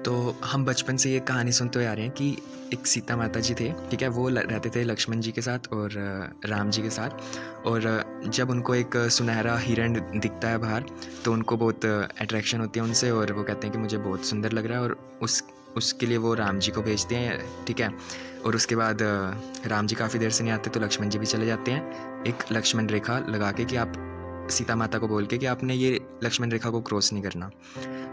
तो हम बचपन से ये कहानी सुनते हुए आ रहे हैं कि एक सीता माता जी थे, ठीक है? वो रहते थे लक्ष्मण जी के साथ और राम जी के साथ। और जब उनको एक सुनहरा हिरण दिखता है बाहर, तो उनको बहुत अट्रैक्शन होती है उनसे और वो कहते हैं कि मुझे बहुत सुंदर लग रहा है, और उसके लिए वो राम जी को भेजते हैं, ठीक है? और उसके बाद राम जी काफ़ी देर से नहीं आते, तो लक्ष्मण जी भी चले जाते हैं एक लक्ष्मण रेखा लगा के कि आप सीता माता को बोल के कि आपने ये लक्ष्मण रेखा को क्रॉस नहीं करना।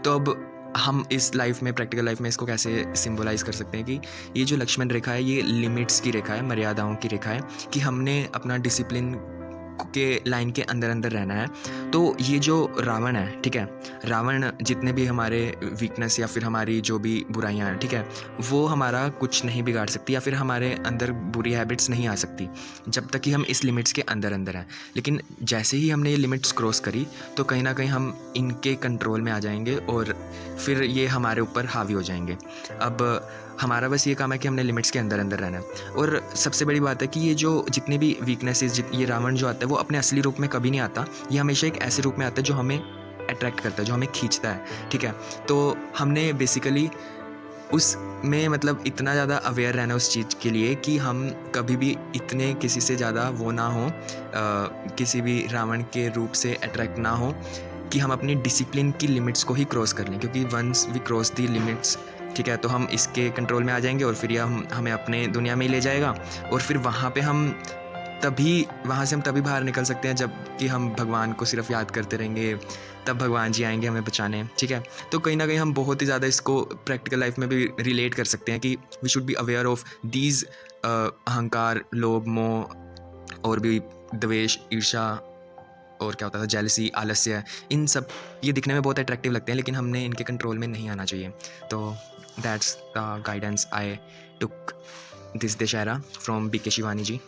तो अब हम इस लाइफ में, प्रैक्टिकल लाइफ में, इसको कैसे सिंबलाइज कर सकते हैं कि ये जो लक्ष्मण रेखा है ये लिमिट्स की रेखा है, मर्यादाओं की रेखा है, कि हमने अपना डिसिप्लिन के लाइन के अंदर अंदर रहना है। तो ये जो रावण है, ठीक है, रावण जितने भी हमारे वीकनेस या फिर हमारी जो भी बुराइयां हैं, ठीक है, वो हमारा कुछ नहीं बिगाड़ सकती या फिर हमारे अंदर बुरी हैबिट्स नहीं आ सकती जब तक कि हम इस लिमिट्स के अंदर अंदर हैं। लेकिन जैसे ही हमने ये लिमिट्स क्रॉस करी, तो कहीं ना कहीं हम इनके कंट्रोल में आ जाएंगे और फिर ये हमारे ऊपर हावी हो जाएंगे। अब हमारा बस ये काम है कि हमने लिमिट्स के अंदर अंदर रहना है। और सबसे बड़ी बात है कि ये जो जितनी भी वीकनेसेस, ये रावण जो आता है वो अपने असली रूप में कभी नहीं आता, ये हमेशा एक ऐसे रूप में आता है जो हमें अट्रैक्ट करता है, जो हमें खींचता है, ठीक है? तो हमने बेसिकली उसमें मतलब इतना ज़्यादा अवेयर रहना उस चीज़ के लिए कि हम कभी भी इतने किसी से ज़्यादा वो ना हो, किसी भी रावण के रूप से अट्रैक्ट ना हो कि हम अपनी डिसिप्लिन की लिमिट्स को ही क्रॉस कर लें। क्योंकि once we cross the limits, ठीक है, तो हम इसके कंट्रोल में आ जाएंगे और फिर यह हमें अपने दुनिया में ही ले जाएगा। और फिर वहाँ से हम तभी बाहर निकल सकते हैं जब कि हम भगवान को सिर्फ याद करते रहेंगे, तब भगवान जी आएंगे हमें बचाने, ठीक है? तो कहीं ना कहीं हम बहुत ही ज़्यादा इसको प्रैक्टिकल लाइफ में भी रिलेट कर सकते हैं कि we should be aware of these ahankar, lobh, मोह और भी द्वेष, ईर्ष्या और क्या होता था, जेलसी, आलस्य, इन सब ये दिखने में बहुत अट्रैक्टिव लगते हैं, लेकिन हमने इनके कंट्रोल में नहीं आना चाहिए। तो that's the guidance I took this Dussehra from BK Shivani ji.